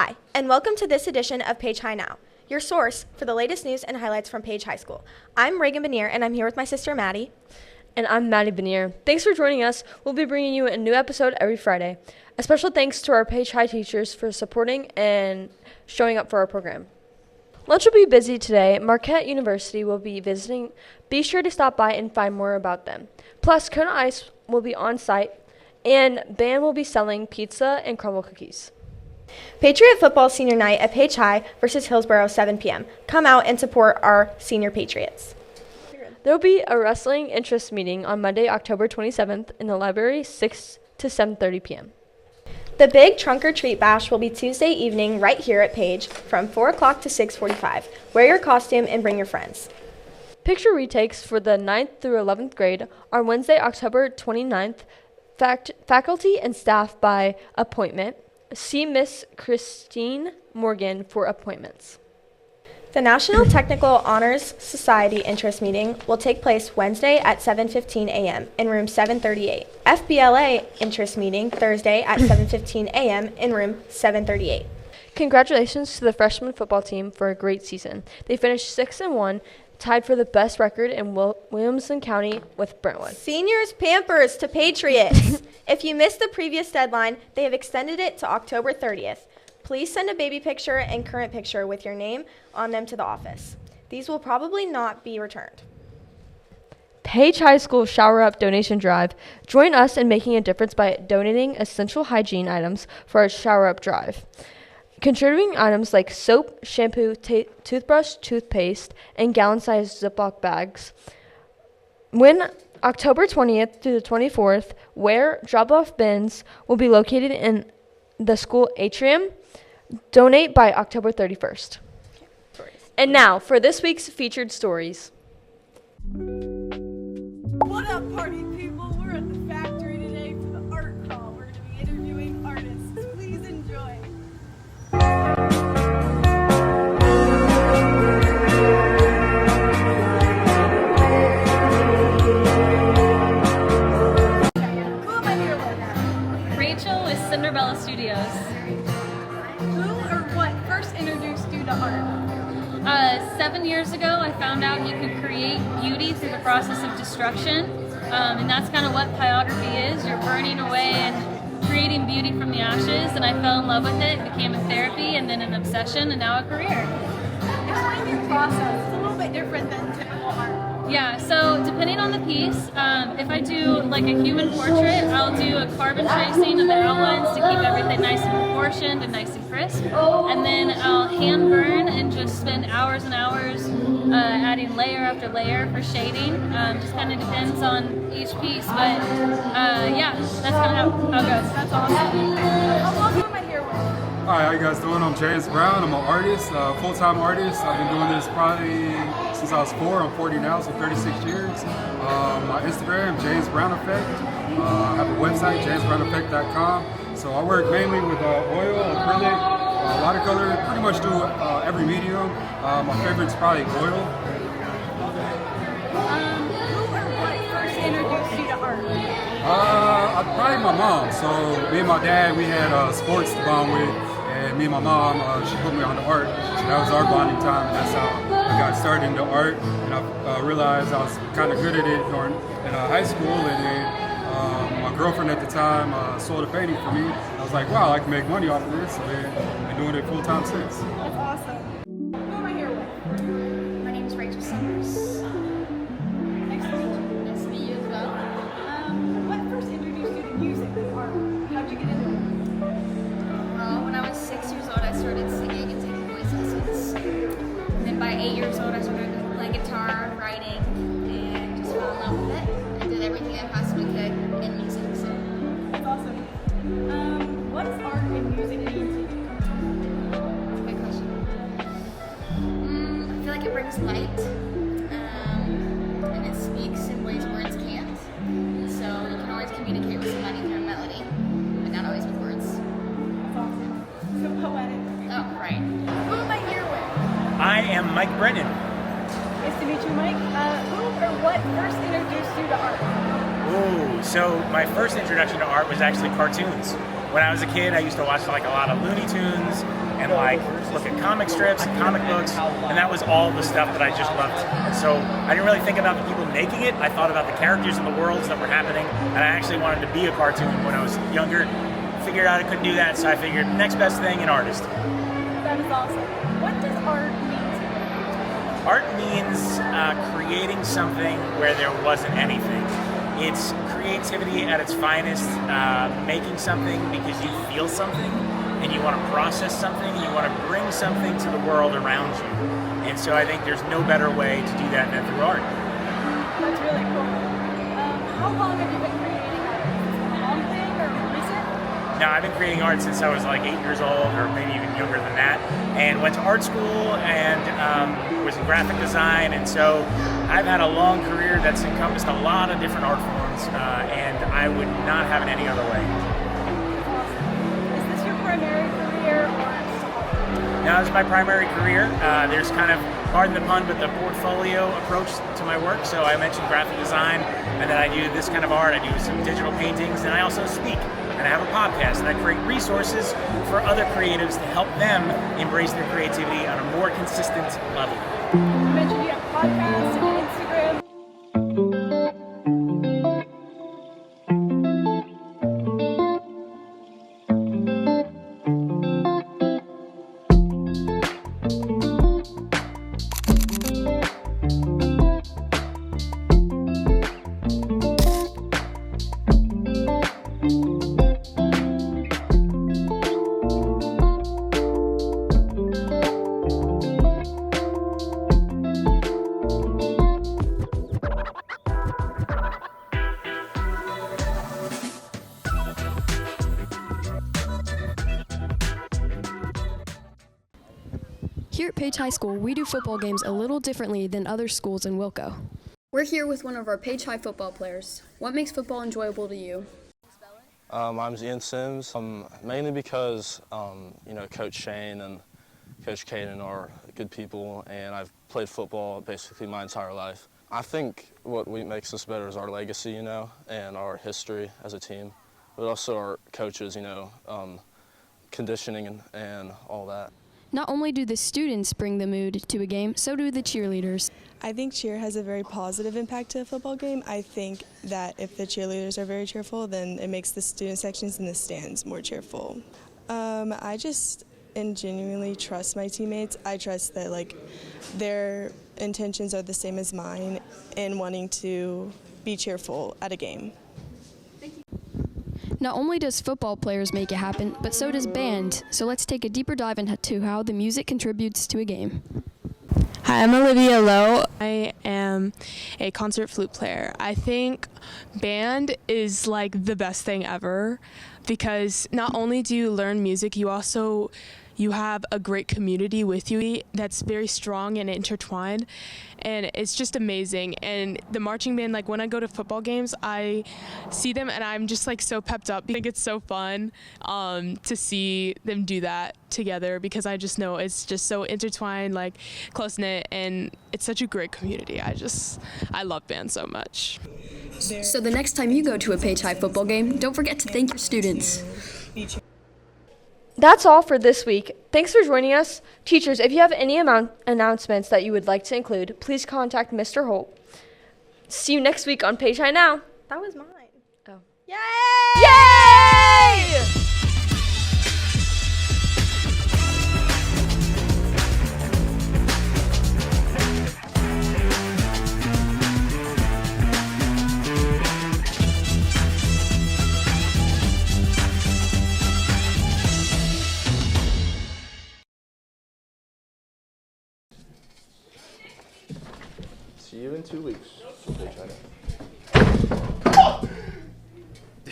Hi, and welcome to this edition of Page High Now, your source for the latest news and highlights from Page High School. I'm Reagan Benier, and I'm here with my sister Maddie. And I'm Maddie Benier. Thanks for joining us. We'll be bringing you a new episode every Friday. A special thanks to our Page High teachers for supporting and showing up for our program. Lunch will be busy today. Marquette University will be visiting. Be sure to stop by and find more about them. Plus, Kona Ice will be on site, and band will be selling pizza and crumble cookies. Patriot football senior night at Page High versus Hillsborough, 7 p.m. Come out and support our senior Patriots. There will be a wrestling interest meeting on Monday, October 27th in the library, 6 to 7:30 p.m. The big trunk or treat bash will be Tuesday evening right here at Page from 4 o'clock to 6:45. Wear your costume and bring your friends. Picture retakes for the 9th through 11th grade are Wednesday, October 29th. Faculty and staff by appointment. See Miss Christine Morgan for appointments. The National Technical Honors Society interest meeting will take place Wednesday at 7:15 a.m. in room 738. FBLA interest meeting Thursday at 7:15 a.m. in room 738. Congratulations to the freshman football team for a great season. They finished 6-1, tied for the best record in Williamson County with Brentwood. Seniors Pampers to Patriots. If you missed the previous deadline, they have extended it to October 30th. Please send a baby picture and current picture with your name on them to the office. These will probably not be returned. Page High School Shower Up Donation Drive. Join us in making a difference by donating essential hygiene items for our Shower Up Drive. Contributing items like soap, shampoo, toothbrush, toothpaste, and gallon-sized Ziploc bags. When October 20th through the 24th, where drop-off bins will be located in the school atrium. Donate by October 31st. And now for this week's featured stories. What up, party people? We're at the factory today for the art call. We're going to be interviewing artists. Please enjoy. Who am I here with? Rachel with Cinderella Studios. Who or what first introduced you to art? 7 years ago, I found out you could create beauty through the process of destruction, and that's kind of what pyrography is. You're burning away and creating beauty from the ashes, and I fell in love with it. It became a therapy, and then an obsession, and now a career. Explain your process. It's a little bit different than typical art. Yeah, so depending on the piece, if I do like a human portrait, I'll do a carbon tracing of the outlines to keep everything nice and proportioned and nice and crisp. And then I'll hand burn and just spend hours and hours adding layer after layer for shading. Just kind of depends on each piece, but yeah, that's kind of how it goes. That's awesome. Who am I here with? Hi, how you guys doing? I'm James Brown. I'm an artist, full-time artist. I've been doing this probably since I was 4. I'm 40 now, so 36 years. My Instagram, James Brown Effect. I have a website, jamesbrowneffect.com. So I work mainly with oil, acrylic, watercolor, pretty much do every medium. My favorite's probably oil. Who or what first introduced you to art? Probably my mom. So me and my dad, we had sports to bond with. And me and my mom, she put me on the art. So that was our bonding time. And that's how I got started into art. And I realized I was kind of good at it in high school. And then my girlfriend at the time sold a painting for me. I was like, wow, I can make money off of this. So then I've been doing it full time since. That's awesome. Who am I here with? My name is Rachel Summers. Nice to meet you. Nice to meet you as well. What first introduced you to music and art? How'd you get into it? Well, when I was 6 years old, I started singing and taking voice lessons. And then by 8 years old, I started playing guitar, writing, and just fell in love with it. I did everything I possibly could in music. So That's awesome. What does art and music mean to you? that's a good question. I feel like it brings light, and it speaks in ways words can't. So you can always communicate with somebody through a melody, but not always with words. That's awesome. So poetic. Oh, right. Who am I here with? I am Mike Brennan. Nice to meet you, Mike. Who or what first introduced you to art? Ooh, so my first introduction to art was actually cartoons. when I was a kid, I used to watch like a lot of Looney Tunes and like look at comic strips and comic books, and that was all the stuff that I just loved. And so I didn't really think about the people making it. I thought about the characters and the worlds that were happening, and I actually wanted to be a cartoon when I was younger. Figured out I couldn't do that, so I figured next best thing, an artist. That is awesome. What does art mean to you? Art means creating something where there wasn't anything. It's creativity at its finest, making something because you feel something and you want to process something and you want to bring something to the world around you. And so I think there's no better way to do that than through art. That's really cool. How long have you been creating art? Is this a long thing or recent? Now, I've been creating art since I was like 8 years old, or maybe even younger than that, and went to art school and was in graphic design, and so I've had a long career that's encompassed a lot of different art forms, and I would not have it any other way. Is this your primary career or just a hobby? Now, this is my primary career. There's kind of, pardon the pun, but the portfolio approach to my work. So I mentioned graphic design, and then I do this kind of art. I do some digital paintings, and I also speak. And I have a podcast, and I create resources for other creatives to help them embrace their creativity on a more consistent level. You mentioned you have podcasts and Instagram. Here at Page High School, we do football games a little differently than other schools in Wilco. We're here with one of our Page High football players. What makes football enjoyable to you? I'm Ian Sims, mainly because Coach Shane and Coach Caden are good people, and I've played football basically my entire life. I think what makes us better is our legacy, and our history as a team, but also our coaches, conditioning and all that. Not only do the students bring the mood to a game, so do the cheerleaders. I think cheer has a very positive impact to a football game. I think that if the cheerleaders are very cheerful, then it makes the student sections in the stands more cheerful. I just genuinely trust my teammates. I trust that their intentions are the same as mine in wanting to be cheerful at a game. Not only does football players make it happen, but so does band. So let's take a deeper dive into how the music contributes to a game. Hi, I'm Olivia Lowe. I am a concert flute player. I think band is like the best thing ever because not only do you learn music, you have a great community with you that's very strong and intertwined, and it's just amazing. And the marching band, when I go to football games, I see them and I'm just so pepped up. I think it's so fun to see them do that together because I just know it's just so intertwined, close-knit, and it's such a great community. I love band so much. So the next time you go to a Page High football game, don't forget to thank your students. That's all for this week. Thanks for joining us. Teachers, if you have any announcements that you would like to include, please contact Mr. Holt. See you next week on Page High Now. That was mine. Oh. Yay! Yay! See you in 2 weeks. Page High Now.